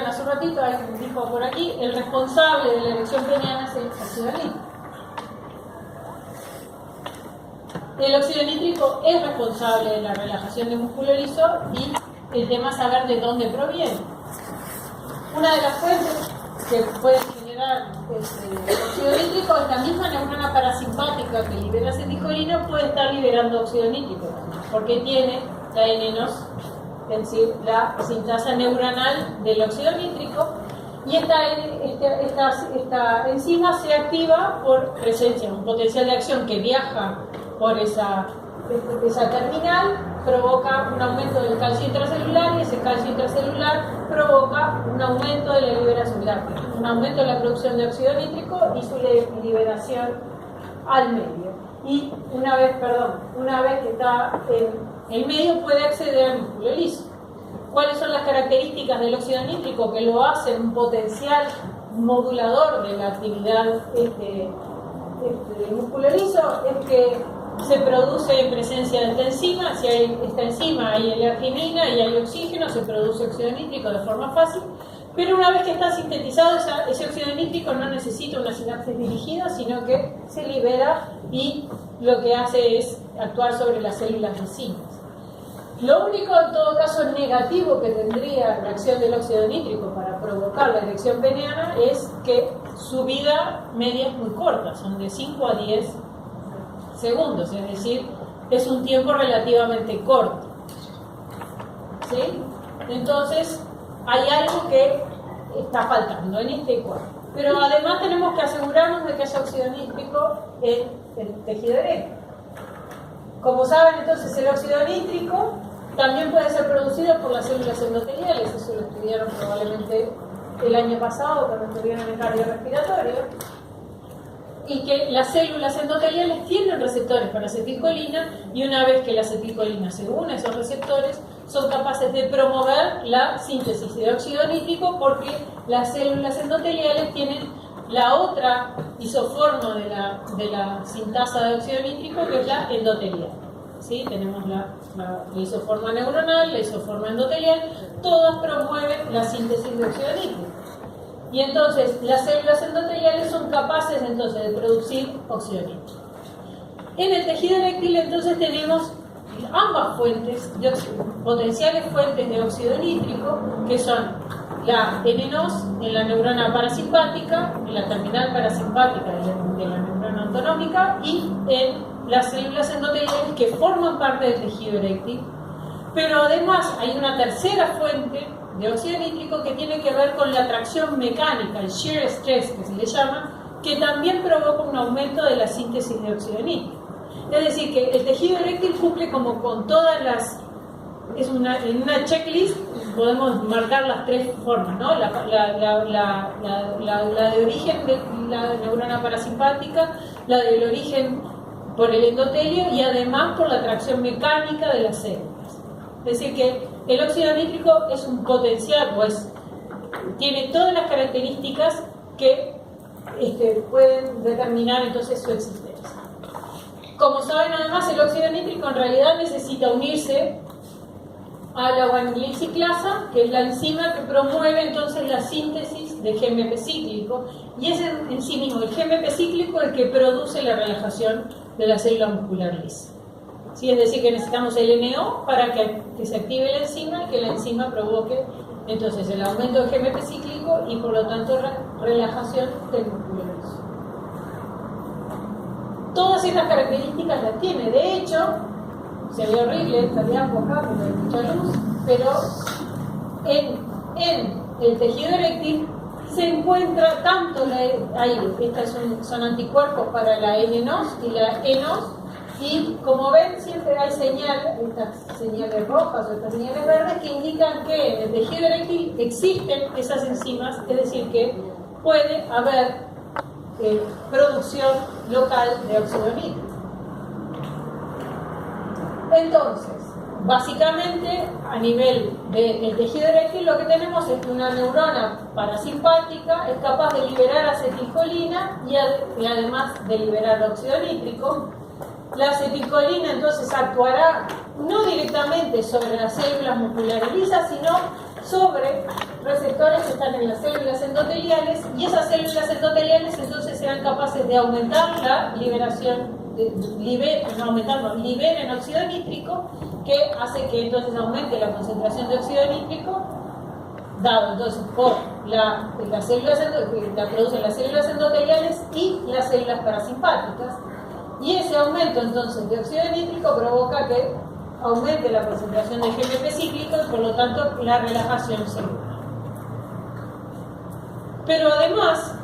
hace un ratito, alguien dijo por aquí, el responsable de la erección peniana es el óxido nítrico. El óxido nítrico es responsable de la relajación del músculo liso y el tema es saber de dónde proviene. Una de las fuentes que puede generar óxido nítrico es la misma neurona parasimpática que libera acetilcolina, puede estar liberando óxido nítrico porque tiene la N-NOS, es decir, la sintasa neuronal del óxido nítrico, y esta enzima se activa por presencia, un potencial de acción que viaja por esa terminal, provoca un aumento del calcio intracelular, y ese calcio intracelular provoca un aumento de la liberación, un aumento de la producción de óxido nítrico y su liberación al medio. Y una vez que está en el medio, puede acceder al músculo liso. ¿Cuáles son las características del óxido nítrico que lo hacen un potencial modulador de la actividad del músculo liso? Es que se produce en presencia de esta enzima. Si hay esta enzima, hay L-arginina y hay oxígeno, se produce óxido nítrico de forma fácil, pero una vez que está sintetizado, ese óxido nítrico no necesita una sinapsis dirigida, sino que se libera y lo que hace es actuar sobre las células vecinas. Lo único, en todo caso, negativo que tendría la acción del óxido nítrico para provocar la erección peniana es que su vida media es muy corta, son de 5 a 10 segundos, es decir, es un tiempo relativamente corto. ¿Sí? Entonces, hay algo que está faltando en este cuadro. Pero además tenemos que asegurarnos de que haya óxido nítrico en el tejido eréctil. Como saben, entonces, el óxido nítrico también puede ser producido por las células endoteliales. Eso lo estudiaron probablemente el año pasado cuando estuvieron en cardiorrespiratorio. Y que las células endoteliales tienen receptores para acetilcolina, y una vez que la acetilcolina se une a esos receptores, son capaces de promover la síntesis de óxido nítrico, porque las células endoteliales tienen la otra isoforma de la sintasa de óxido nítrico, que es la endotelial. ¿Sí? Tenemos la isoforma neuronal, la isoforma endotelial, todas promueven la síntesis de óxido nítrico. Y entonces las células endoteliales son capaces entonces de producir óxido nítrico. En el tejido eréctil entonces tenemos ambas fuentes, potenciales fuentes de óxido nítrico, que son la N-NOS en la neurona parasimpática, en la terminal parasimpática de la neurona autonómica, y en las células endoteliales que forman parte del tejido eréctil. Pero además hay una tercera fuente de óxido nítrico que tiene que ver con la tracción mecánica, el shear stress que se le llama, que también provoca un aumento de la síntesis de óxido nítrico. Es decir, que el tejido eréctil cumple como con todas las... en una checklist podemos marcar las tres formas, ¿no? La de origen de la neurona parasimpática, la del origen por el endotelio y además por la tracción mecánica de las células. Es decir, que el óxido nítrico es un potencial, pues tiene todas las características que pueden determinar entonces su existencia. Como saben, además, el óxido nítrico en realidad necesita unirse a la guanilciclasa, que es la enzima que promueve entonces la síntesis de GMP cíclico, y es en sí mismo el GMP cíclico el que produce la relajación de la célula muscular lisa. ¿Sí? Es decir, que necesitamos el NO para que se active la enzima y que la enzima provoque entonces el aumento del GMP cíclico y por lo tanto relajación del músculo liso. Todas estas características las tiene. De hecho, se ve horrible esta diapo acá porque hay mucha luz, pero en el tejido eréctil se encuentra tanto estas son anticuerpos para la N-NOS y la E-NOS, y como ven siempre hay estas señales rojas o estas señales verdes que indican que en el tejido eréctil existen esas enzimas, es decir, que puede haber producción local de óxido nítrico. Entonces, básicamente, a nivel del tejido eréctil, lo que tenemos es que una neurona parasimpática es capaz de liberar acetilcolina y además de liberar óxido nítrico. La acetilcolina entonces actuará no directamente sobre las células musculares lisas, sino sobre receptores que están en las células endoteliales, y esas células endoteliales entonces serán capaces de aumentar la liberación, liberen óxido nítrico, que hace que entonces aumente la concentración de óxido nítrico, dado entonces por las células que la producen las células endoteliales y las células parasimpáticas. Y ese aumento entonces de óxido nítrico provoca que aumente la concentración de GMP cíclico y por lo tanto la relajación celular. Pero además,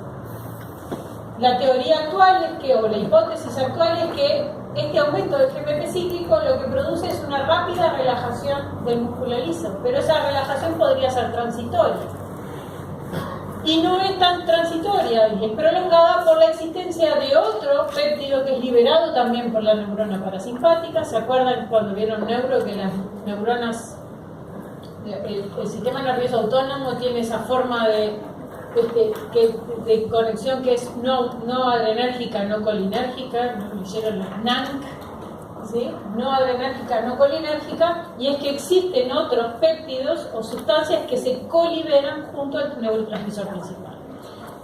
la teoría actual es que, o la hipótesis actual es que este aumento del GMP cíclico lo que produce es una rápida relajación del músculo liso, pero esa relajación podría ser transitoria. Y no es tan transitoria y es prolongada por la existencia de otro péptido que es liberado también por la neurona parasimpática. ¿Se acuerdan cuando vieron neuro que las neuronas, el sistema nervioso autónomo tiene esa forma de conexión que es no adrenérgica, no colinérgica? ¿No leyeron las NANC? ¿Sí? No adrenérgica, no colinérgica, y es que existen otros péptidos o sustancias que se coliberan junto al neurotransmisor principal.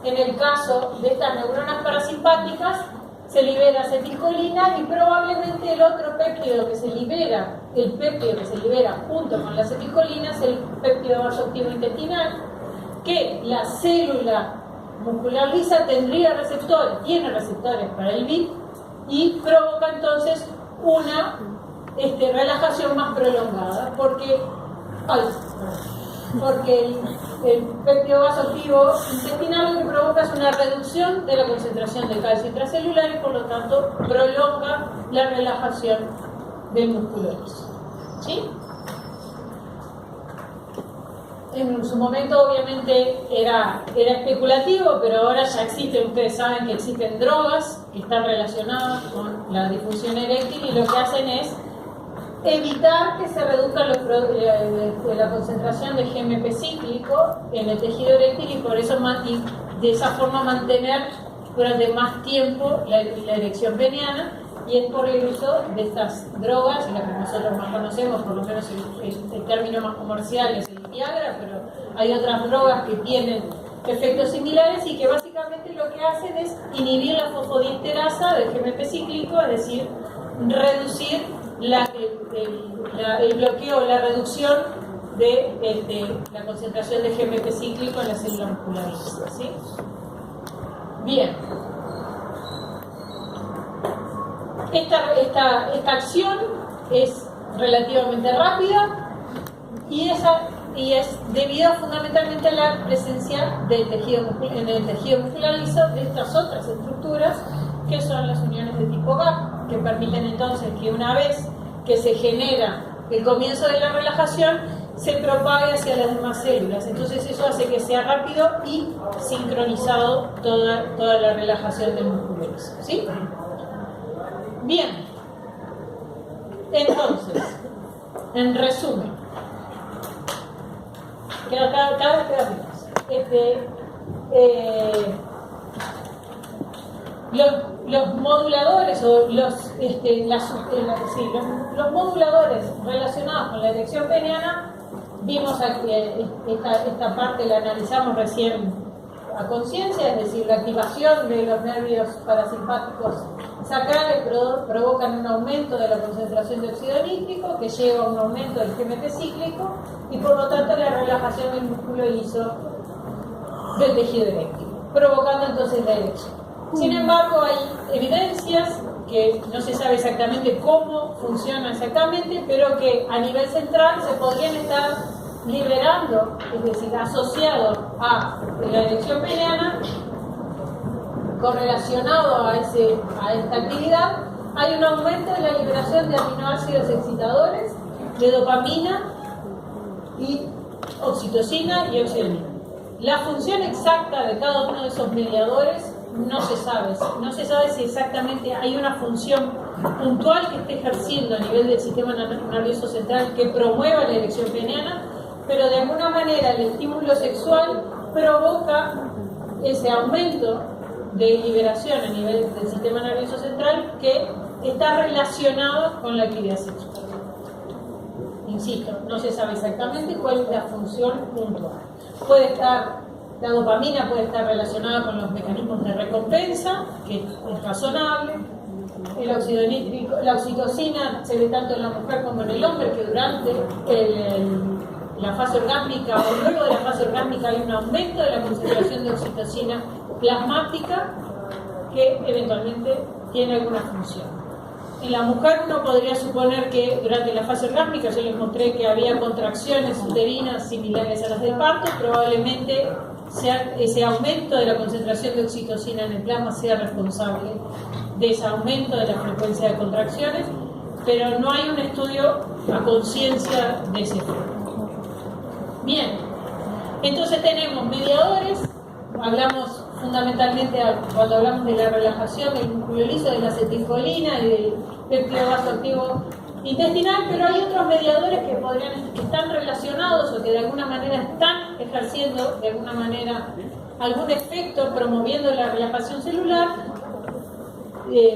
En el caso de estas neuronas parasimpáticas se libera acetilcolina y probablemente el otro péptido que se libera, el péptido que se libera junto con la acetilcolina es el péptido vasoactivo intestinal, que la célula muscular lisa tendría receptores, tiene receptores para el BIT y provoca entonces una relajación más prolongada, porque el péptido vasoactivo intestinal lo que provoca es una reducción de la concentración de calcio intracelular y por lo tanto prolonga la relajación del músculo liso. ¿Sí? En su momento obviamente era especulativo, pero ahora ya existen, ustedes saben que existen drogas que están relacionadas con la disfunción eréctil y lo que hacen es evitar que se reduzca la concentración de GMP cíclico en el tejido eréctil y por eso de esa forma mantener durante más tiempo la erección peniana. Y es por el uso de estas drogas, las que nosotros más conocemos, por lo menos el término más comercial es el Viagra, pero hay otras drogas que tienen efectos similares y que básicamente lo que hacen es inhibir la fosfodiesterasa del GMP cíclico, es decir, reducir el bloqueo, la reducción de la concentración de GMP cíclico en la célula muscular lisa, ¿sí? Bien. Esta acción es relativamente rápida y es debido fundamentalmente a la presencia del en el tejido muscular liso de estas otras estructuras que son las uniones de tipo GAP, que permiten entonces que una vez que se genera el comienzo de la relajación se propague hacia las demás células. Entonces eso hace que sea rápido y sincronizado toda la relajación del músculo liso, ¿sí? Bien, entonces, en resumen, cada vez queda menos. Los moduladores o los moduladores relacionados con la erección peniana, vimos aquí, esta parte la analizamos recién a conciencia, es decir, la activación de los nervios parasimpáticos sacrales provocan un aumento de la concentración de óxido nítrico que lleva a un aumento del GMP cíclico y por lo tanto la relajación del músculo liso del tejido eréctil, provocando entonces la erección. Sin embargo, hay evidencias que no se sabe exactamente cómo funciona exactamente, pero que a nivel central se podrían estar liberando, es decir, asociado a la erección peniana, correlacionado a esta actividad, hay un aumento de la liberación de aminoácidos excitadores, de dopamina y oxitocina y oxidolina. La función exacta de cada uno de esos mediadores no se sabe. No se sabe si exactamente hay una función puntual que esté ejerciendo a nivel del sistema nervioso central que promueva la erección peniana, pero de alguna manera el estímulo sexual provoca ese aumento de liberación a nivel del sistema nervioso central que está relacionado con la actividad sexual. insisto, no se sabe exactamente cuál es la función puntual. Puede estar, la dopamina puede estar relacionada con los mecanismos de recompensa, que es razonable. La oxitocina se ve tanto en la mujer como en el hombre, que durante la fase orgásmica o luego de la fase orgásmica hay un aumento de la concentración de oxitocina plasmática que eventualmente tiene alguna función. En la mujer uno podría suponer que durante la fase orgásmica, yo les mostré que había contracciones uterinas similares a las del parto, probablemente ese aumento de la concentración de oxitocina en el plasma sea responsable de ese aumento de la frecuencia de contracciones, pero no hay un estudio a conciencia de ese efecto. Bien, entonces tenemos mediadores, hablamos fundamentalmente cuando hablamos de la relajación del músculo liso, de la acetilcolina y del péptido vasoactivo intestinal, pero hay otros mediadores que están relacionados o que de alguna manera están ejerciendo de alguna manera algún efecto promoviendo la relajación celular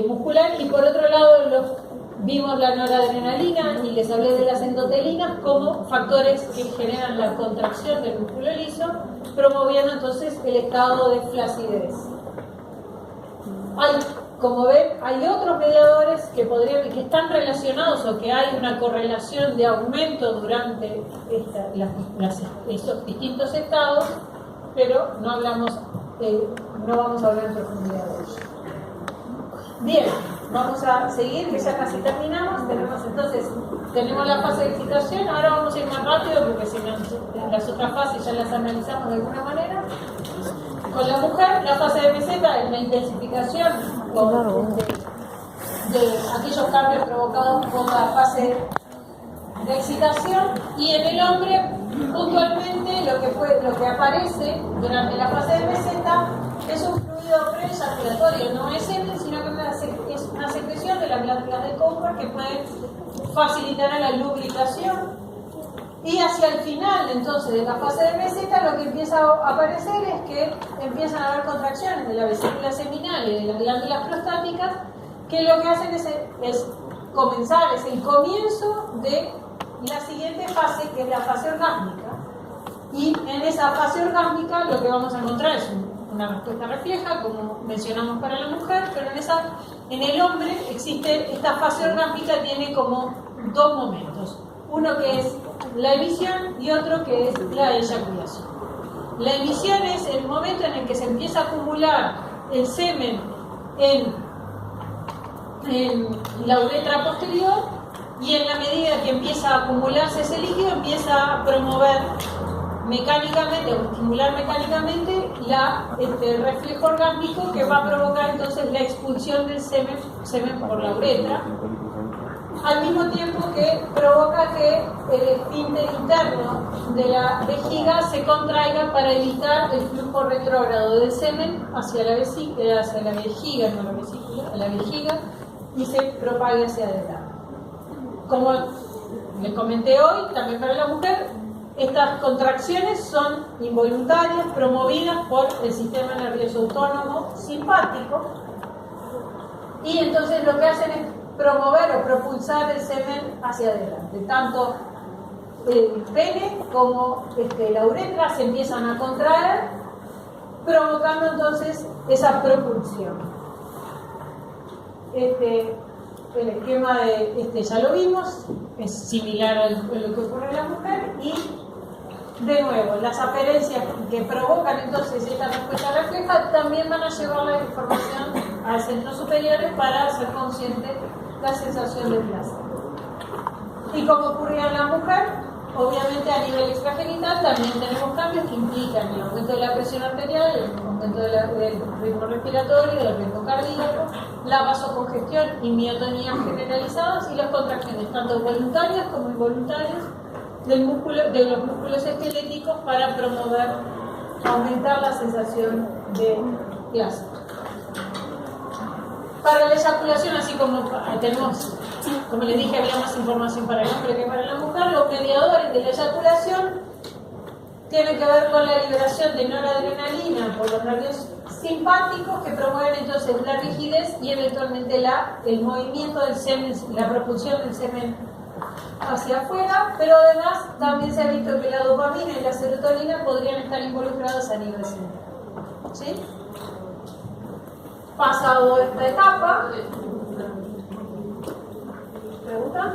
muscular, y por otro lado vimos la noradrenalina y les hablé de las endotelinas como factores que generan la contracción del músculo liso, promoviendo entonces el estado de flacidez. Como ven, hay otros mediadores que están relacionados o que hay una correlación de aumento durante estos distintos estados, pero no vamos a hablar en profundidad de ello. Bien, vamos a seguir, que ya casi terminamos. Tenemos la fase de excitación. Ahora vamos a ir más rápido porque si no, las otras fases ya las analizamos de alguna manera. Con la mujer, la fase de meseta es la intensificación de aquellos cambios provocados por la fase de excitación, y en el hombre puntualmente lo que aparece durante la fase de meseta es un fluido preeyaculatorio, no es semen, sino que es una secreción de las glándulas de Cowper que puede facilitar la lubricación. Y hacia el final entonces de la fase de meseta lo que empieza a aparecer es que empiezan a haber contracciones de la vesícula seminal y de las glándulas prostáticas, que lo que hacen es comenzar, es el comienzo de la siguiente fase, que es la fase orgásmica. Y en esa fase orgásmica lo que vamos a encontrar es una respuesta refleja, como mencionamos para la mujer, pero en el hombre existe esta fase orgásmica, tiene como dos momentos. Uno que es la emisión y otro que es la eyaculación. La emisión es el momento en el que se empieza a acumular el semen en la uretra posterior, y en la medida que empieza a acumularse ese líquido empieza a promover mecánicamente o estimular mecánicamente el reflejo orgásmico, que va a provocar entonces la expulsión del semen por la uretra, al mismo tiempo que provoca que el esfínter interno de la vejiga se contraiga para evitar el flujo retrógrado del semen hacia la vejiga, no la vesícula, a la vejiga, y se propague hacia adelante. Como les comenté hoy, también para la mujer, estas contracciones son involuntarias, promovidas por el sistema nervioso autónomo simpático, y entonces lo que hacen es promover o propulsar el semen hacia adelante. Tanto el pene como la uretra se empiezan a contraer, provocando entonces esa propulsión. El esquema ya lo vimos, es similar a lo que ocurre en la mujer, y de nuevo, las aferencias que provocan entonces esta respuesta refleja también van a llevar la información al centro superior para hacer consciente la sensación de placer. Y como ocurría en la mujer, obviamente a nivel extragenital también tenemos cambios que implican el aumento de la presión arterial, el aumento del ritmo respiratorio, del ritmo cardíaco, la vasocongestión y miotonía generalizadas, y las contracciones tanto voluntarias como involuntarias de los músculos esqueléticos para aumentar la sensación de placer. Para la eyaculación, así como tenemos, como les dije, había más información para el hombre que para la mujer, los mediadores de la eyaculación tienen que ver con la liberación de noradrenalina por los nervios simpáticos, que promueven entonces la rigidez y eventualmente el movimiento del semen, la propulsión del semen hacia afuera, pero además también se ha visto que la dopamina y la serotonina podrían estar involucradas a nivel cerebral. ¿Sí? Pasado esta etapa, ¿pregunta?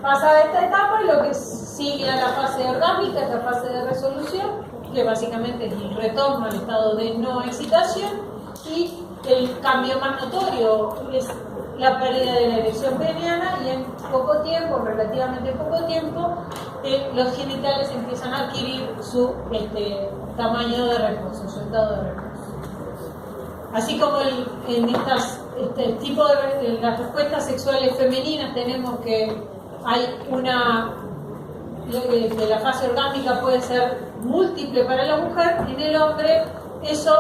Pasada esta etapa, lo que sigue a la fase orgánica es la fase de resolución, que básicamente es el retorno al estado de no excitación, y el cambio más notorio es la pérdida de la erección peniana, y en poco tiempo, relativamente poco tiempo, los genitales empiezan a adquirir su tamaño de reposo, su estado de reposo. Así como en este tipo de las respuestas sexuales femeninas tenemos que hay que la fase orgánica puede ser múltiple para la mujer, en el hombre eso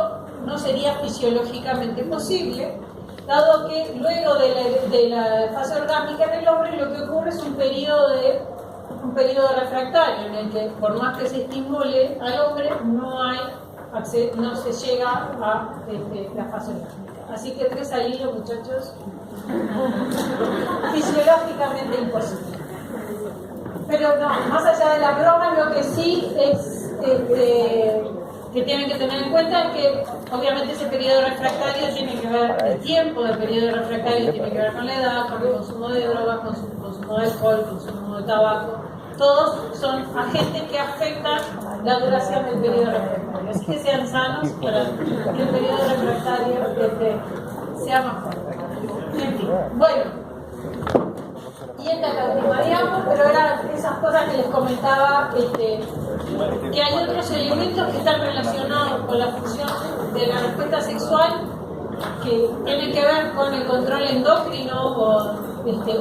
no sería fisiológicamente posible, dado que luego de la fase orgánica en el hombre lo que ocurre es un periodo refractario en el que por más que se estimule al hombre no se llega a la fase orgánica. Así que 3 al hilo, muchachos, fisiológicamente imposible. Pero no, más allá de la broma, lo que sí es que tienen que tener en cuenta es que obviamente ese periodo refractario tiene que ver, el tiempo del periodo refractario tiene que ver con la edad, con el consumo de drogas, con el consumo de alcohol, consumo de tabaco. Todos son agentes que afectan la duración del periodo refractario. Así que sean sanos para que el periodo refractario sea más corto. En fin, bueno. Y esta es la última, digamos, pero eran esas cosas que les comentaba, que hay otros elementos que están relacionados con la función de la respuesta sexual, que tienen que ver con el control endocrino o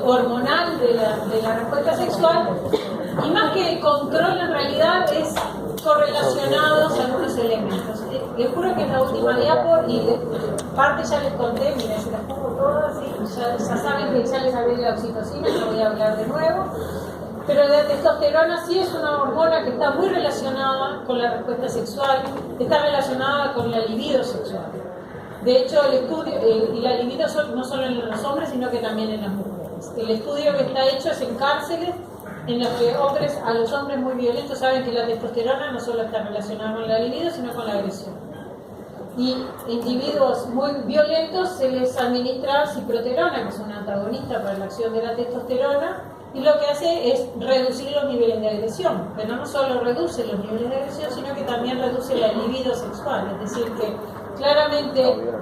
hormonal de la respuesta sexual, y más que el control en realidad es correlacionados a algunos elementos. Les juro que en la última diapo, y parte ya les conté, miren, se las pongo todas, ¿sí? ya saben que ya les hablé de la oxitocina, no voy a hablar de nuevo, pero la testosterona sí es una hormona que está muy relacionada con la respuesta sexual, está relacionada con la libido sexual. De hecho, el estudio, y la libido no solo en los hombres, sino que también en las mujeres. El estudio que está hecho es en cárceles, en los que a los hombres muy violentos saben que la testosterona no solo está relacionada con la libido, sino con la agresión. Y individuos muy violentos se les administra ciproterona, que es un antagonista para la acción de la testosterona, y lo que hace es reducir los niveles de agresión, pero no solo reduce los niveles de agresión, sino que también reduce la libido sexual, es decir que claramente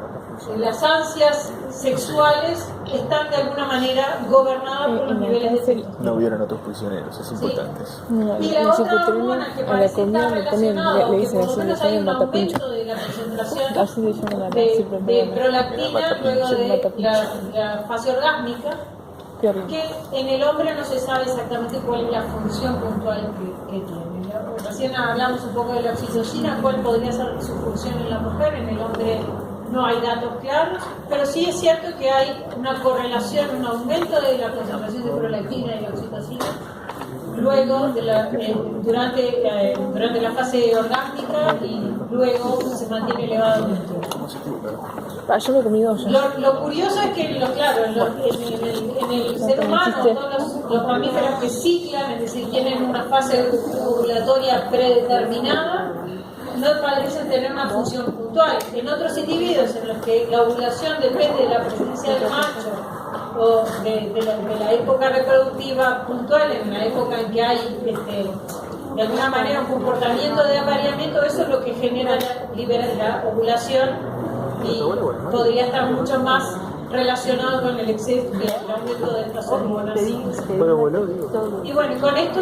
las ansias sexuales están de alguna manera gobernadas por los niveles de testosterona. No hubieron otros prisioneros, es importante. Sí. Y la otra hormona que parece estar relacionada, que por lo menos hay un aumento de la concentración de prolactina luego de la fase orgásmica, que en el hombre no se sabe exactamente cuál es la función puntual que tiene. Recién hablamos un poco de la oxitocina, cuál podría ser su función en la mujer, en el hombre no hay datos claros, pero sí es cierto que hay una correlación, un aumento de la concentración de prolactina y la oxitocina luego durante la fase orgástica, y luego se mantiene elevado en el tiempo. Yo me he comido ya. Lo curioso es que, en el ser humano, todos los mamíferos que ciclan, es decir, tienen una fase ovulatoria predeterminada, no parecen tener una función puntual. En otros individuos en los que la ovulación depende de la presencia del macho o de la época reproductiva puntual, en la época en que hay de alguna manera un comportamiento de apareamiento, eso es lo que genera la ovulación, y podría estar mucho más relacionado con el exceso del aumento de estas hormonas. Y bueno, con esto